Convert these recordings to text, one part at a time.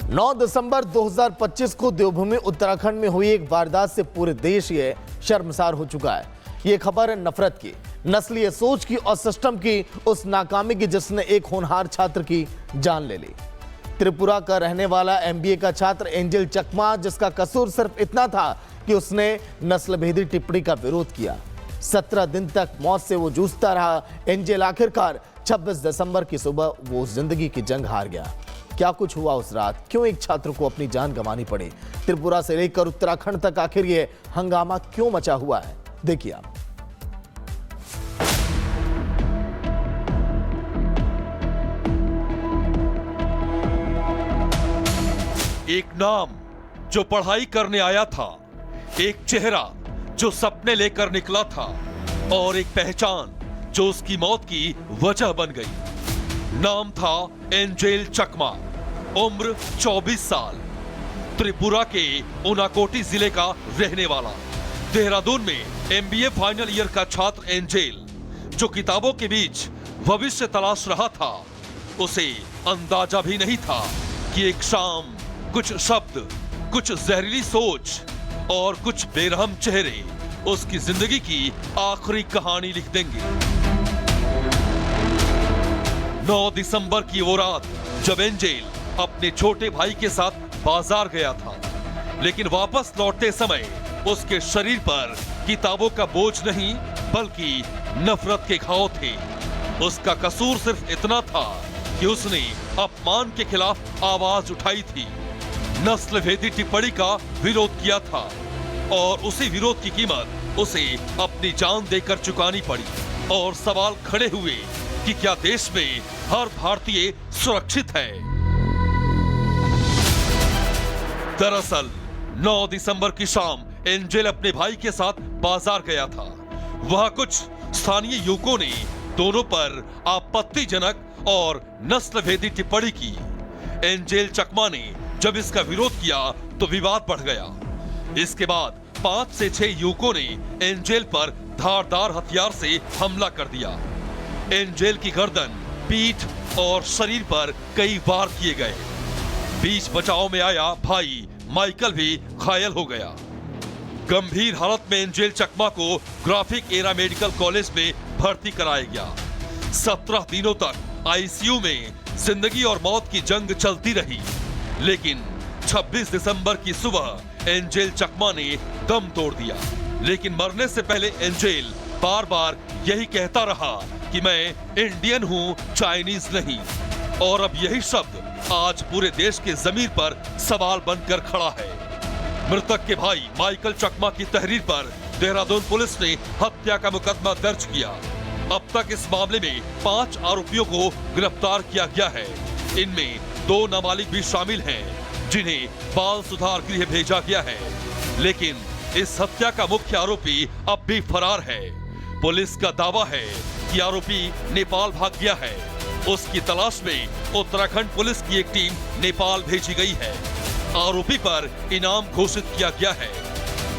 9 दिसंबर 2025 को देवभूमि उत्तराखंड में हुई एक वारदात से पूरे देश ये शर्मसार हो चुका है। ये खबर नफरत की, नस्लीय सोच की और सिस्टम की उस नाकामी की जिसने एक होनहार छात्र की जान ले ली। त्रिपुरा का रहने वाला एमबीए का छात्र एंजल चकमा, जिसका कसूर सिर्फ इतना था कि उसने नस्लभेदी टिप्पणी का विरोध किया। 17 दिन तक मौत से वो जूझता रहा। एंजल आखिरकार 26 दिसंबर की सुबह वो जिंदगी की जंग हार गया। क्या कुछ हुआ उस रात, क्यों एक छात्र को अपनी जान गंवानी पड़ी, त्रिपुरा से लेकर उत्तराखंड तक आखिर ये हंगामा क्यों मचा हुआ है, देखिए आप। एक नाम जो पढ़ाई करने आया था, एक चेहरा जो सपने लेकर निकला था और एक पहचान जो उसकी मौत की वजह बन गई। नाम था एंजल चकमा, उम्र 24 साल, त्रिपुरा के उनाकोटी जिले का रहने वाला। देहरादून में एमबीए फाइनल ईयर का छात्र एंजल, जो किताबों के बीच भविष्य तलाश रहा था, उसे अंदाजा भी नहीं था कि एक शाम कुछ शब्द, कुछ जहरीली सोच और कुछ बेरहम चेहरे उसकी जिंदगी की आखिरी कहानी लिख देंगे। 9 दिसंबर की वो रात जब एंजल अपने छोटे भाई के साथ बाजार गया था, लेकिन वापस लौटते समय उसके शरीर पर किताबों का बोझ नहीं बल्कि नफरत के घाव थे। उसका कसूर सिर्फ इतना था कि उसने अपमान के खिलाफ आवाज उठाई थी, नस्लभेदी टिप्पणी का विरोध किया था और उसी विरोध की कीमत उसे अपनी जान देकर चुकानी पड़ी। और सवाल खड़े हुए कि क्या देश में हर भारतीय सुरक्षित है? दरअसल 9 दिसंबर की शाम एंजल अपने भाई के साथ बाजार गया था। वहां कुछ स्थानीय युवकों ने दोनों पर आपत्तिजनक और नस्लभेदी टिप्पणी की। एंजल चकमा ने जब इसका विरोध किया तो विवाद बढ़ गया। इसके बाद 5 से 6 युवकों ने एंजल पर धारदार हथियार से हमला कर दिया। एंजल की गर्दन, पीठ और शरीर पर कई वार किए गए। बीच बचाव में आया भाई माइकल भी घायल हो गया। गंभीर हालत में एंजल चकमा को ग्राफिक एरा मेडिकल कॉलेज में भर्ती कराया गया। 17 दिनों तक आईसीयू में जिंदगी और मौत की जंग चलती रही, लेकिन 26 दिसंबर की सुबह एंजल चकमा ने दम तोड़ दिया। लेकिन मरने से पहले एंजल बार बार यही कहता रहा कि मैं इंडियन हूं, चाइनीज नहीं। और अब यही शब्द आज पूरे देश के जमीन पर सवाल बनकर खड़ा है। मृतक के भाई माइकल चकमा की तहरीर पर देहरादून पुलिस ने हत्या का मुकदमा दर्ज किया। अब तक इस मामले में 5 आरोपियों को गिरफ्तार किया गया है। इनमें 2 नाबालिग भी शामिल हैं, जिन्हें बाल सुधार गृह भेजा गया है। लेकिन इस हत्या का मुख्य आरोपी अब भी फरार है। पुलिस का दावा है कि आरोपी नेपाल भाग गया है। उसकी तलाश में उत्तराखंड पुलिस की एक टीम नेपाल भेजी गई है। आरोपी पर इनाम घोषित किया गया है।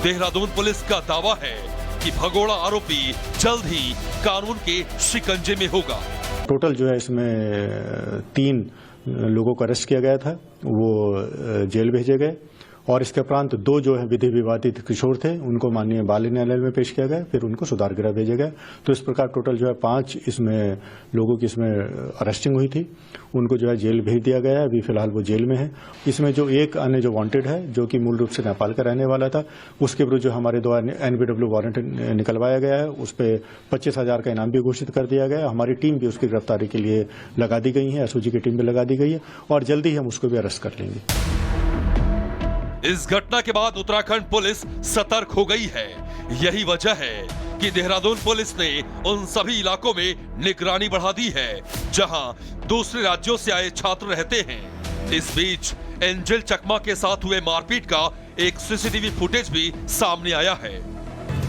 देहरादून पुलिस का दावा है कि भगोड़ा आरोपी जल्द ही कानून के शिकंजे में होगा। टोटल जो है इसमें 3 लोगों को अरेस्ट किया गया था, वो जेल भेजे गए और इसके उपरांत 2 जो है विधि विवादित किशोर थे, उनको माननीय बाल न्यायालय में पेश किया गया, फिर उनको सुधार गृह भेजा गया। तो इस प्रकार टोटल जो है 5 इसमें लोगों की इसमें अरेस्टिंग हुई थी। उनको जो है जेल भेज दिया गया है। अभी फिलहाल वो जेल में है। इसमें जो एक अन्य जो वांटेड है, जो कि मूल रूप से नेपाल का रहने वाला था, उसके विरुद्ध जो हमारे द्वारा NBW वारंट निकलवाया गया है। उस पर 25,000 का इनाम भी घोषित कर दिया गया है। हमारी टीम भी उसकी गिरफ्तारी के लिए लगा दी गई है, SOG की टीम भी लगा दी गई है और जल्दी ही हम उसको भी अरेस्ट कर लेंगे। इस घटना के बाद उत्तराखंड पुलिस सतर्क हो गई है। यही वजह है कि देहरादून पुलिस ने उन सभी इलाकों में निगरानी बढ़ा दी है जहां दूसरे राज्यों से आए छात्र रहते हैं। इस बीच एंजल चकमा के साथ हुए मारपीट का एक सीसीटीवी फुटेज भी सामने आया है।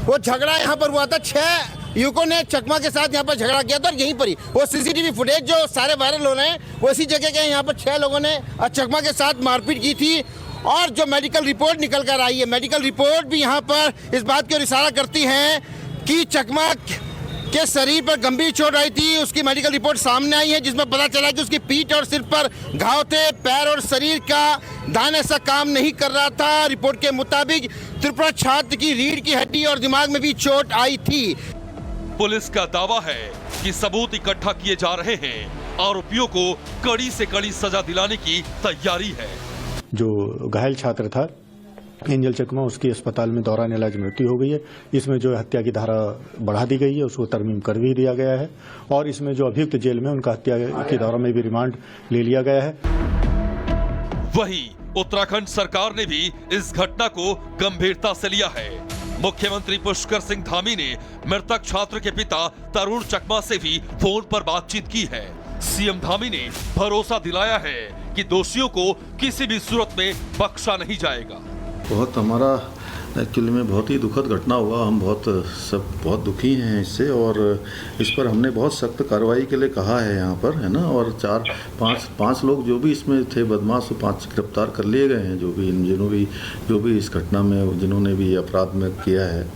वो झगड़ा यहाँ पर हुआ था, 6 युवकों ने चकमा के साथ यहाँ पर झगड़ा किया था और यहीं पर ही वो सीसीटीवी फुटेज जो सारे वायरल हो रहे हैं, वो इसी जगह के यहाँ पर 6 लोगों ने चकमा के साथ मारपीट की थी। और जो मेडिकल रिपोर्ट निकल कर आई है, मेडिकल रिपोर्ट भी यहाँ पर इस बात की ओर इशारा करती है कि चकमा के शरीर पर गंभीर चोट आई थी। उसकी मेडिकल रिपोर्ट सामने आई है जिसमें पता चला कि उसकी पीठ और सिर पर घाव थे। पैर और शरीर का दाहिना हिस्सा काम नहीं कर रहा था। रिपोर्ट के मुताबिक त्रिपुरा छात्र की रीढ़ की हड्डी और दिमाग में भी चोट आई थी। पुलिस का दावा है कि सबूत इकट्ठा किए जा रहे हैं। आरोपियों को कड़ी से कड़ी सजा दिलाने की तैयारी है। जो घायल छात्र था एंजल चकमा, उसकी अस्पताल में दौरान इलाज मृत्यु हो गई है। इसमें जो हत्या की धारा बढ़ा दी गई है, उसको तरमीम कर भी दिया गया है और इसमें जो अभियुक्त जेल में उनका हत्या की धारा में भी रिमांड ले लिया गया है। वहीं उत्तराखंड सरकार ने भी इस घटना को गंभीरता से लिया है। मुख्यमंत्री पुष्कर सिंह धामी ने मृतक छात्र के पिता तरुण चकमा से भी फोन पर बातचीत की है। सीएम धामी ने भरोसा दिलाया है कि दोषियों को किसी भी सूरत में बख्शा नहीं जाएगा। बहुत हमारा एक्चुअली में बहुत ही दुखद घटना हुआ। हम बहुत दुखी हैं इससे और इस पर हमने बहुत सख्त कार्रवाई के लिए कहा है यहाँ पर, है ना। और 4-5 लोग जो भी इसमें थे बदमाश, 5 गिरफ्तार कर लिए गए हैं, जो भी इस घटना में जिन्होंने भी अपराध में किया है।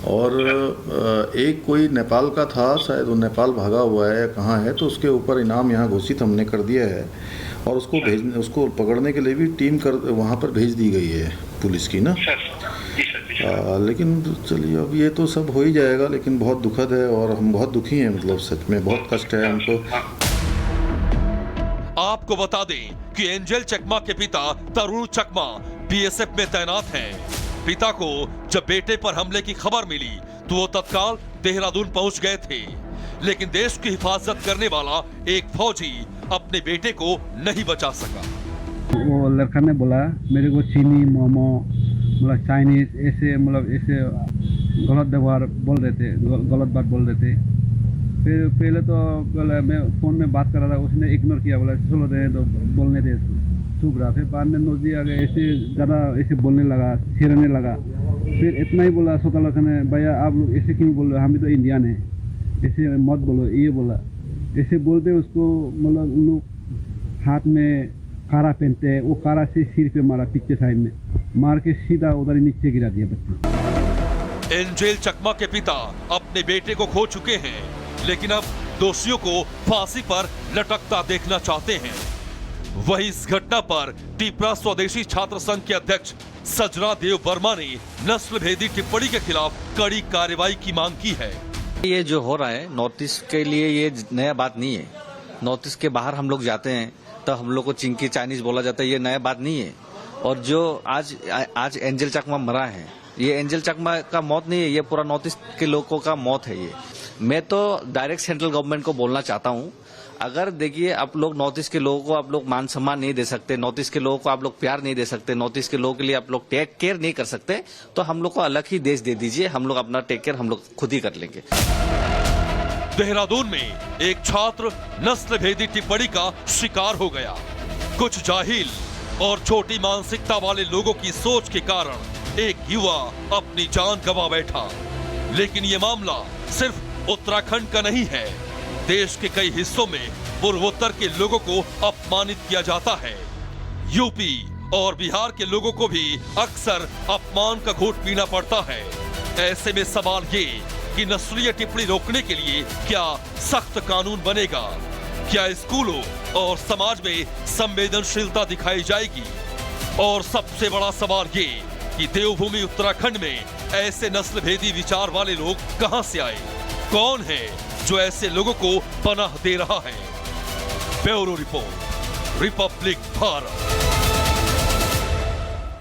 और एक कोई नेपाल का था, शायद वो नेपाल भागा हुआ है या कहाँ है, तो उसके ऊपर इनाम यहाँ घोषित हमने कर दिया है और उसको पकड़ने के लिए भी टीम वहाँ पर भेज दी गई है पुलिस की ना। लेकिन चलिए अब ये तो सब हो ही जाएगा, लेकिन बहुत दुखद है और हम बहुत दुखी हैं। मतलब सच में बहुत कष्ट है हमको। आपको बता दें कि एंजल चकमा के पिता तरुण चकमा बीएसएफ में तैनात हैं। पिता को जब बेटे पर हमले की खबर मिली तो वो तत्काल देहरादून पहुंच गए थे, लेकिन देश की हिफाजत करने वाला एक फौजी अपने बेटे को नहीं बचा सका। वो लड़का ने बोला मेरे को चीनी, मोमो, मतलब चाइनीज ऐसे गलत व्यवहार बोल रहे थे, गलत बात बोल रहे थे। फिर पहले तो बोला, मैं फ़ोन में बात कर रहा था, उसने इग्नोर किया, बोला चलो दे तो बोलने दे, चुप रहा। फिर बाद में नोजी आ गए, ऐसे ज़्यादा ऐसे बोलने लगा, छेड़ने लगा। फिर इतना ही बोला सोता लड़का ने, भैया आप लोग ऐसे क्यों बोल रहे हो, हम भी तो इंडियन है, ऐसे मत बोलो, ये बोला। ऐसे बोलते उसको मतलब उन लोग हाथ में कारा पहनते हैं, वो कारा से सिर पे मारा, पीछे साइड में मार के सीधा उधर नीचे गिरा दिया बच्चा। एंजेल चकमा के पिता अपने बेटे को खो चुके हैं, लेकिन अब दोषियों को फांसी पर लटकता देखना चाहते हैं। वहीं इस घटना पर टिपरा स्वदेशी छात्र संघ के अध्यक्ष सजना देव वर्मा ने नस्ल भेदी टिप्पणी के खिलाफ कड़ी कार्रवाई की मांग की है। ये जो हो रहा है नॉर्थ ईस्ट के लिए ये नया बात नहीं है। नॉर्थ ईस्ट के बाहर हम लोग जाते हैं तो हम लोग को चिंकी चाइनीज बोला जाता है, ये नया बात नहीं है। और जो आज एंजल चकमा मरा है, ये एंजल चकमा का मौत नहीं है, ये पूरा नॉर्थ ईस्ट के लोगों का मौत है। ये मैं तो डायरेक्ट सेंट्रल गवर्नमेंट को बोलना चाहता हूँ, अगर देखिए आप लोग नॉर्थ ईस्ट के लोगों को आप लोग मान सम्मान नहीं दे सकते, नॉर्थ ईस्ट के लोगों को आप लोग प्यार नहीं दे सकते, नॉर्थ ईस्ट के लोगों के लिए आप लोग टेक केयर नहीं कर सकते, तो हम लोग को अलग ही देश दे दीजिए, हम लोग अपना टेक केयर हम लोग खुद ही कर लेंगे। देहरादून में एक छात्र नस्ल भेदी टिप्पणी का शिकार हो गया। कुछ जाहिल और छोटी मानसिकता वाले लोगों की सोच के कारण एक युवा अपनी जान गंवा बैठा। लेकिन ये मामला सिर्फ उत्तराखंड का नहीं है, देश के कई हिस्सों में पूर्वोत्तर के लोगों को अपमानित किया जाता है। यूपी और बिहार के लोगों को भी अक्सर अपमान का घूंट पीना पड़ता है। ऐसे में सवाल ये कि नस्लीय टिप्पणी रोकने के लिए क्या सख्त कानून बनेगा? क्या स्कूलों और समाज में संवेदनशीलता दिखाई जाएगी? और सबसे बड़ा सवाल ये कि देवभूमि उत्तराखंड में ऐसे नस्ल भेदी विचार वाले लोग कहां से आए? कौन है जो ऐसे लोगों को पनाह दे रहा है? Bureau report, Republic Bharat.